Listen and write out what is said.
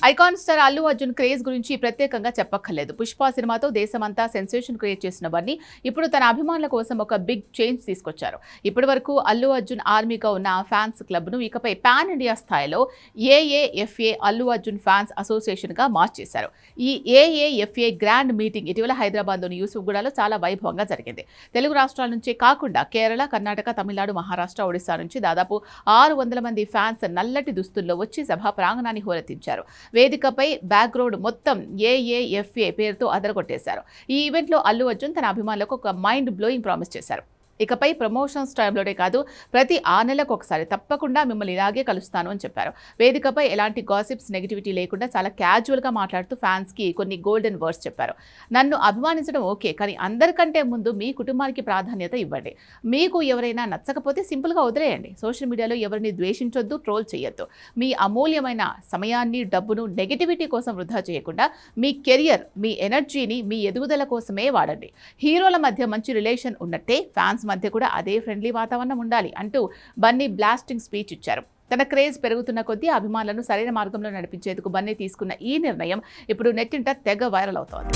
Icon star Allu Arjun craze గురించి ప్రత్యేకంగా చెప్పక్కర్లేదు. పుష్ప సినిమాతో దేశమంతా సెన్సేషన్ క్రియేట్ చేసిన బన్నీ ఇప్పుడు తన అభిమానుల కోసం ఒక బిగ్ చేంజ్ తీసుకొచ్చారు. ఇప్పటి వరకు అల్లు అర్జున్ ఆర్మీగా ఉన్న ఫ్యాన్స్ క్లబ్ను ఇకపై పాన్ ఇండియా స్థాయిలో ఏఏఎఫ్ఏ అల్లు అర్జున్ ఫ్యాన్స్ అసోసియేషన్గా మార్చేశారు. ఈ ఏఏఎఫ్ఏ గ్రాండ్ మీటింగ్ ఇటీవల హైదరాబాద్లోని యూసుఫ్గూడలో చాలా వైభవంగా జరిగింది. తెలుగు రాష్ట్రాల నుంచే కాకుండా కేరళ, కర్ణాటక, తమిళనాడు, మహారాష్ట్ర, ఒడిశా నుంచి దాదాపు 600 మంది ఫ్యాన్స్ నల్లటి దుస్తుల్లో వచ్చి సభా ప్రాంగణాన్ని హోరెత్తించారు. వేదికపై బ్యాక్గ్రౌండ్ మొత్తం ఏఏఎఫ్ఏ పేరుతో అదరగొట్టేశారు. ఈ ఈవెంట్లో అల్లు అర్జున్ తన అభిమానులకు ఒక మైండ్ బ్లోయింగ్ ప్రామిస్ చేశారు. ఇకపై ప్రమోషన్స్ టైంలోనే కాదు, ప్రతి 6 నెలలకు ఒకసారి తప్పకుండా మిమ్మల్ని ఇలాగే కలుస్తాను అని చెప్పారు. వేదికపై ఎలాంటి గాసిప్స్, నెగిటివిటీ లేకుండా చాలా క్యాజువల్గా మాట్లాడుతూ ఫ్యాన్స్కి కొన్ని గోల్డెన్ వర్డ్స్ చెప్పారు. నన్ను అభిమానించడం ఓకే, కానీ అందరికంటే ముందు మీ కుటుంబానికి ప్రాధాన్యత ఇవ్వండి. మీకు ఎవరైనా నచ్చకపోతే సింపుల్గా వదిలేయండి. సోషల్ మీడియాలో ఎవరిని ద్వేషించొద్దు, ట్రోల్ చేయొద్దు. మీ అమూల్యమైన సమయాన్ని, డబ్బును నెగిటివిటీ కోసం వృధా చేయకుండా మీ కెరియర్, మీ ఎనర్జీని మీ ఎదుగుదల కోసమే వాడండి. హీరోల మధ్య మంచి రిలేషన్ ఉన్నట్టే ఫ్యాన్స్ మధ్య కూడా అదే ఫ్రెండ్లీ వాతావరణం ఉండాలి అంటూ బన్నీ బ్లాస్టింగ్ స్పీచ్ ఇచ్చారు. తన క్రేజ్ పెరుగుతున్న కొద్దీ అభిమానులను సరైన మార్గంలో నడిపించేందుకు బన్నీ తీసుకున్న ఈ నిర్ణయం ఇప్పుడు నెట్టింట తెగ వైరల్ అవుతోంది.